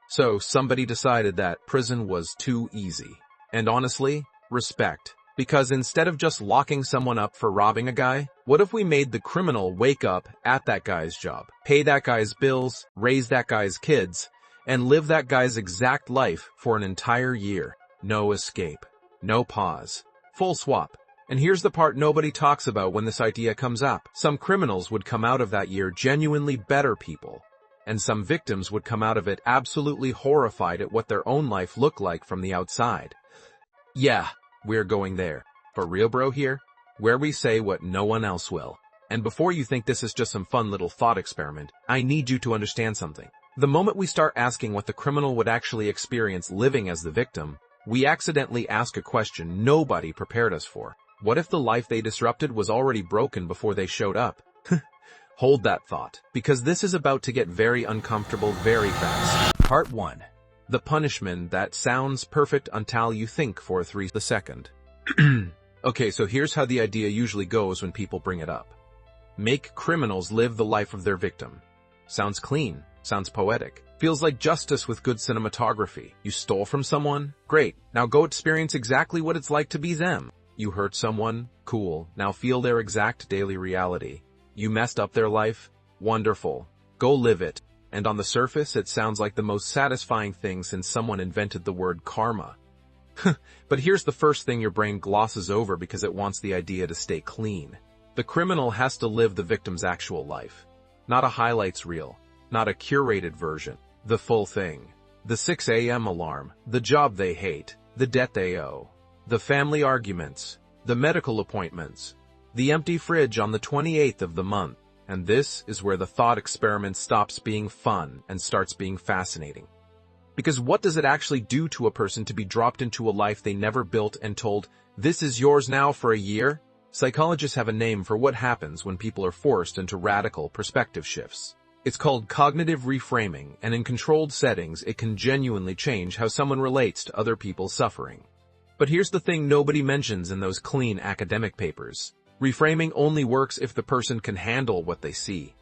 So somebody decided that prison was too easy. And honestly, respect. Because instead of just locking someone up for robbing a guy, what if we made the criminal wake up at that guy's job, pay that guy's bills, raise that guy's kids, and live that guy's exact life for an entire year? No escape. No pause. Full swap. And here's the part nobody talks about when this idea comes up. Some criminals would come out of that year genuinely better people, and some victims would come out of it absolutely horrified at what their own life looked like from the outside. Yeah, we're going there. For real, bro, here, where we say what no one else will. And before you think this is just some fun little thought experiment, I need you to understand something. The moment we start asking what the criminal would actually experience living as the victim, we accidentally ask a question nobody prepared us for. What if the life they disrupted was already broken before they showed up? Hold that thought, because this is about to get very uncomfortable very fast. Part 1. The punishment that sounds perfect until you think for 3 seconds. Okay, so here's how the idea usually goes when people bring it up. Make criminals live the life of their victim. Sounds clean, sounds poetic. Feels like justice with good cinematography. You stole from someone? Great, now go experience exactly what it's like to be them. You hurt someone? Cool, now feel their exact daily reality. You messed up their life? Wonderful. Go live it. And on the surface, it sounds like the most satisfying thing since someone invented the word karma. But here's the first thing your brain glosses over because it wants the idea to stay clean. The criminal has to live the victim's actual life. Not a highlights reel. Not a curated version. The full thing. The 6 a.m. alarm. The job they hate. The debt they owe. The family arguments. The medical appointments. The empty fridge on the 28th of the month. And this is where the thought experiment stops being fun and starts being fascinating. Because what does it actually do to a person to be dropped into a life they never built and told, this is yours now for a year? Psychologists have a name for what happens when people are forced into radical perspective shifts. It's called cognitive reframing, and in controlled settings, it can genuinely change how someone relates to other people's suffering. But here's the thing nobody mentions in those clean academic papers. Reframing only works if the person can handle what they see.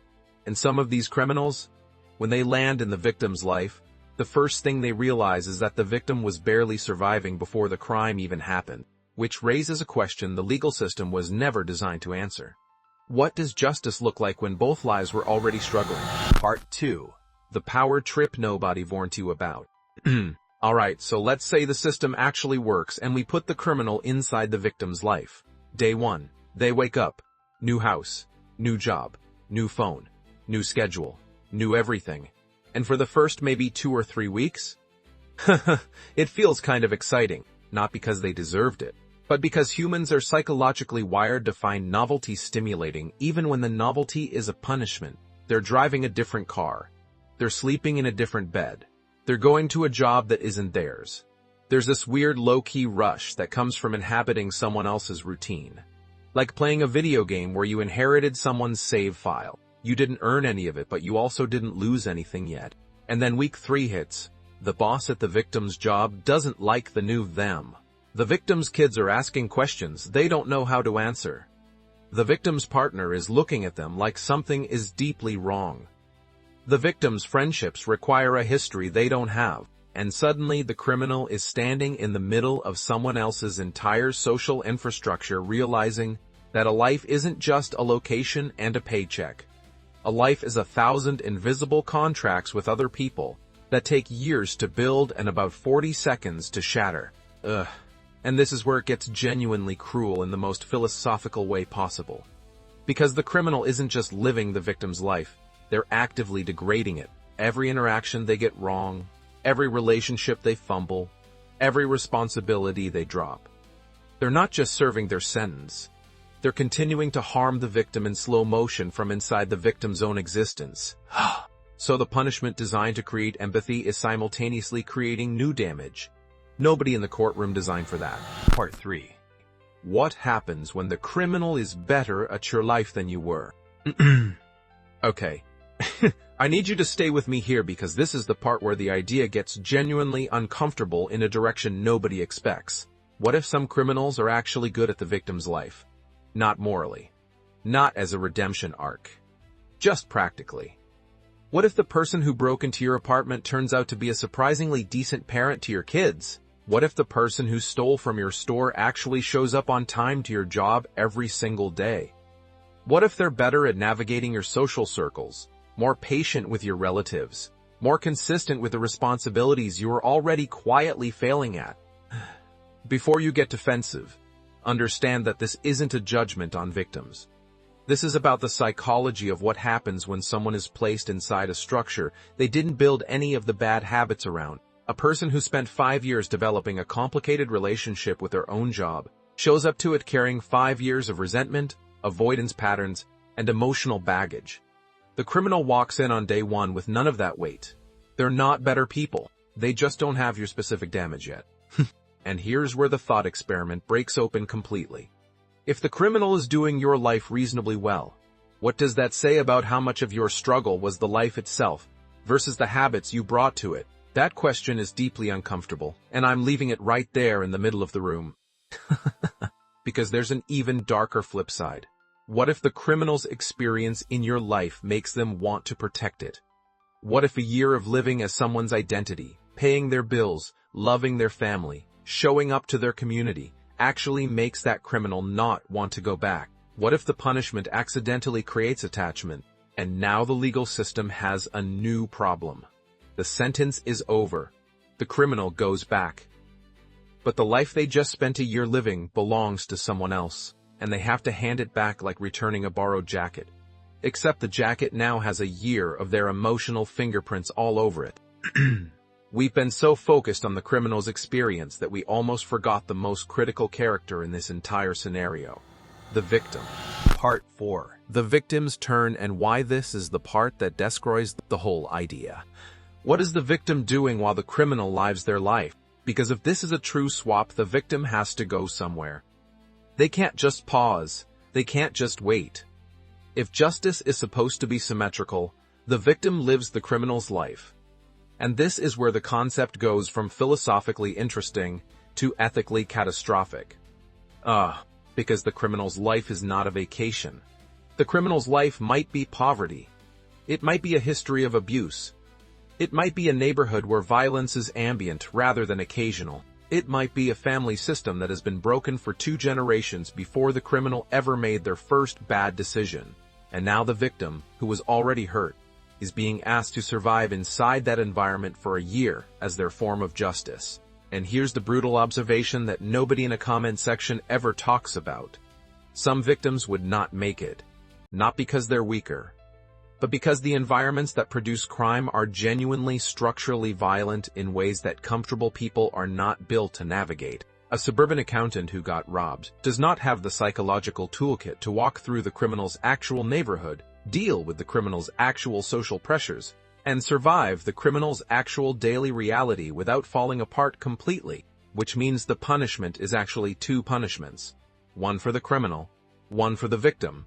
And some of these criminals, when they land in the victim's life, the first thing they realize is that the victim was barely surviving before the crime even happened, which raises a question the legal system was never designed to answer. What does justice look like when both lives were already struggling? Part 2. The power trip nobody warned you about. Alright, so let's say the system actually works and we put the criminal inside the victim's life. Day 1. They wake up. New house. New job. New phone. New schedule. New everything. And for the first maybe 2 or 3 weeks? It feels kind of exciting, not because they deserved it, but because humans are psychologically wired to find novelty stimulating even when the novelty is a punishment. They're driving a different car. They're sleeping in a different bed. They're going to a job that isn't theirs. There's this weird low-key rush that comes from inhabiting someone else's routine. Like playing a video game where you inherited someone's save file. You didn't earn any of it, but you also didn't lose anything yet. And then week 3 hits. The boss at the victim's job doesn't like the new them. The victim's kids are asking questions they don't know how to answer. The victim's partner is looking at them like something is deeply wrong. The victim's friendships require a history they don't have. And suddenly the criminal is standing in the middle of someone else's entire social infrastructure, realizing that a life isn't just a location and a paycheck. A life is 1,000 invisible contracts with other people that take years to build and about 40 seconds to shatter. Ugh. And this is where it gets genuinely cruel in the most philosophical way possible. Because the criminal isn't just living the victim's life, they're actively degrading it. Every interaction they get wrong, every relationship they fumble, every responsibility they drop. They're not just serving their sentence. They're continuing to harm the victim in slow motion from inside the victim's own existence. So the punishment designed to create empathy is simultaneously creating new damage. Nobody in the courtroom designed for that. Part 3. What happens when the criminal is better at your life than you were? Okay. I need you to stay with me here because this is the part where the idea gets genuinely uncomfortable in a direction nobody expects. What if some criminals are actually good at the victim's life? Not morally. Not as a redemption arc. Just practically. What if the person who broke into your apartment turns out to be a surprisingly decent parent to your kids? What if the person who stole from your store actually shows up on time to your job every single day? What if they're better at navigating your social circles, more patient with your relatives, more consistent with the responsibilities you are already quietly failing at? Before you get defensive, understand that this isn't a judgment on victims. This is about the psychology of what happens when someone is placed inside a structure they didn't build any of the bad habits around. A person who spent 5 years developing a complicated relationship with their own job shows up to it carrying 5 years of resentment, avoidance patterns, and emotional baggage. The criminal walks in on day one with none of that weight. They're not better people. They just don't have your specific damage yet. And here's where the thought experiment breaks open completely. If the criminal is doing your life reasonably well, what does that say about how much of your struggle was the life itself versus the habits you brought to it? That question is deeply uncomfortable, and I'm leaving it right there in the middle of the room. Because there's an even darker flip side. What if the criminal's experience in your life makes them want to protect it? What if a year of living as someone's identity, paying their bills, loving their family, showing up to their community, actually makes that criminal not want to go back? What if the punishment accidentally creates attachment, and now the legal system has a new problem? The sentence is over. The criminal goes back. But the life they just spent a year living belongs to someone else, and they have to hand it back like returning a borrowed jacket. Except the jacket now has a year of their emotional fingerprints all over it. We've been so focused on the criminal's experience that we almost forgot the most critical character in this entire scenario. The victim. Part 4. The victim's turn, and why this is the part that destroys the whole idea. What is the victim doing while the criminal lives their life? Because if this is a true swap, the victim has to go somewhere. They can't just pause. They can't just wait. If justice is supposed to be symmetrical, the victim lives the criminal's life. And this is where the concept goes from philosophically interesting to ethically catastrophic. Because the criminal's life is not a vacation. The criminal's life might be poverty. It might be a history of abuse. It might be a neighborhood where violence is ambient rather than occasional. It might be a family system that has been broken for 2 generations before the criminal ever made their first bad decision. And now the victim, who was already hurt, is being asked to survive inside that environment for a year as their form of justice. And here's the brutal observation that nobody in a comment section ever talks about. Some victims would not make it. Not because they're weaker, but because the environments that produce crime are genuinely structurally violent in ways that comfortable people are not built to navigate. A suburban accountant who got robbed does not have the psychological toolkit to walk through the criminal's actual neighborhood, deal with the criminal's actual social pressures, and survive the criminal's actual daily reality without falling apart completely, which means the punishment is actually 2 punishments. One for the criminal, one for the victim.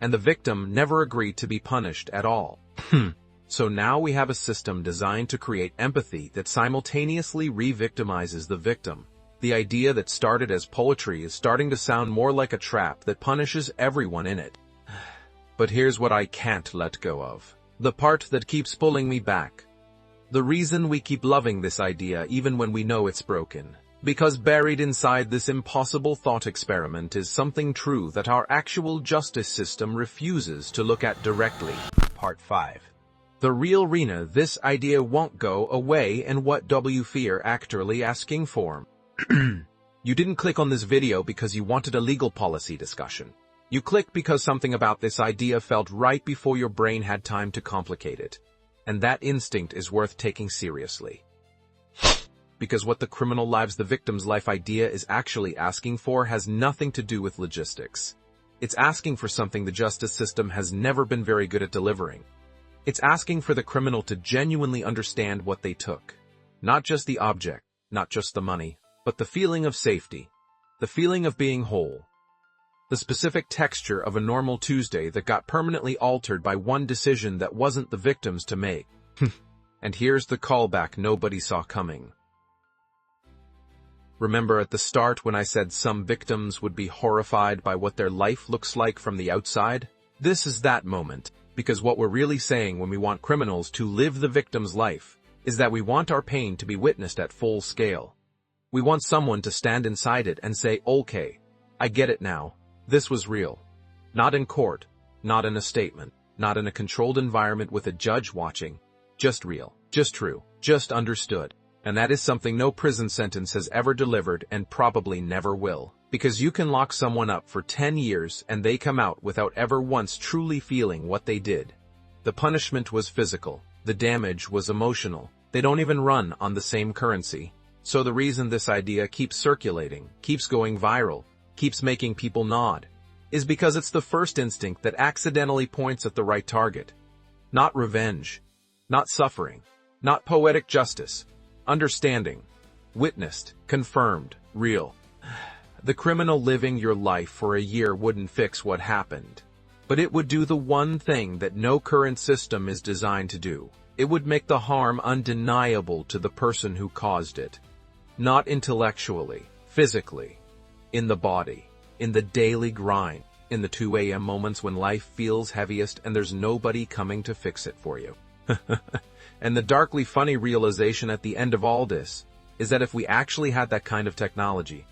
And the victim never agreed to be punished at all. So now we have a system designed to create empathy that simultaneously re-victimizes the victim. The idea that started as poetry is starting to sound more like a trap that punishes everyone in it. But here's what I can't let go of. The part that keeps pulling me back. The reason we keep loving this idea even when we know it's broken. Because buried inside this impossible thought experiment is something true that our actual justice system refuses to look at directly. Part 5. The real Rena, this idea won't go away, and what W fear actually asking for. You didn't click on this video because you wanted a legal policy discussion. You clicked because something about this idea felt right before your brain had time to complicate it. And that instinct is worth taking seriously. Because what the criminal lives the victim's life idea is actually asking for has nothing to do with logistics. It's asking for something the justice system has never been very good at delivering. It's asking for the criminal to genuinely understand what they took. Not just the object, not just the money, but the feeling of safety, the feeling of being whole. The specific texture of a normal Tuesday that got permanently altered by one decision that wasn't the victim's to make. And here's the callback nobody saw coming. Remember at the start when I said some victims would be horrified by what their life looks like from the outside? This is that moment. Because what we're really saying when we want criminals to live the victim's life is that we want our pain to be witnessed at full scale. We want someone to stand inside it and say, okay, I get it now. This was real. Not in court, not in a statement, not in a controlled environment with a judge watching. Just real, just true, just understood. And that is something no prison sentence has ever delivered and probably never will. Because you can lock someone up for 10 years and they come out without ever once truly feeling what they did. The punishment was physical. The damage was emotional. They don't even run on the same currency. So the reason this idea keeps circulating, keeps going viral, keeps making people nod, is because it's the first instinct that accidentally points at the right target. Not revenge. Not suffering. Not poetic justice. Understanding. Witnessed. Confirmed. Real. The criminal living your life for a year wouldn't fix what happened. But it would do the one thing that no current system is designed to do. It would make the harm undeniable to the person who caused it. Not intellectually, physically, in the body, in the daily grind, in the 2 a.m. moments when life feels heaviest and there's nobody coming to fix it for you. And the darkly funny realization at the end of all this is that if we actually had that kind of technology,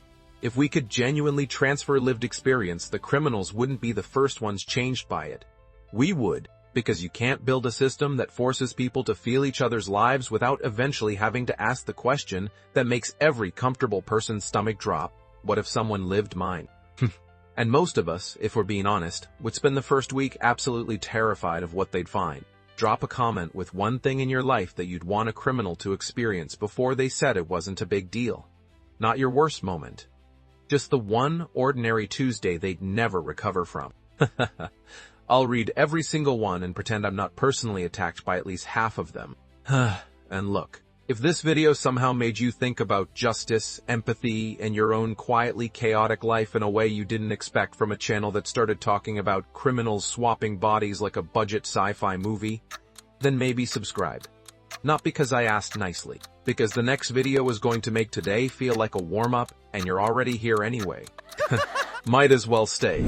if we could genuinely transfer lived experience, the criminals wouldn't be the first ones changed by it. We would, because you can't build a system that forces people to feel each other's lives without eventually having to ask the question that makes every comfortable person's stomach drop: what if someone lived mine? And most of us, if we're being honest, would spend the first week absolutely terrified of what they'd find. Drop a comment with one thing in your life that you'd want a criminal to experience before they said it wasn't a big deal. Not your worst moment. Just the one ordinary Tuesday they'd never recover from. I'll read every single one and pretend I'm not personally attacked by at least half of them. And look, if this video somehow made you think about justice, empathy, and your own quietly chaotic life in a way you didn't expect from a channel that started talking about criminals swapping bodies like a budget sci-fi movie, then maybe subscribe. Not because I asked nicely, because the next video is going to make today feel like a warm-up and you're already here anyway. Might as well stay.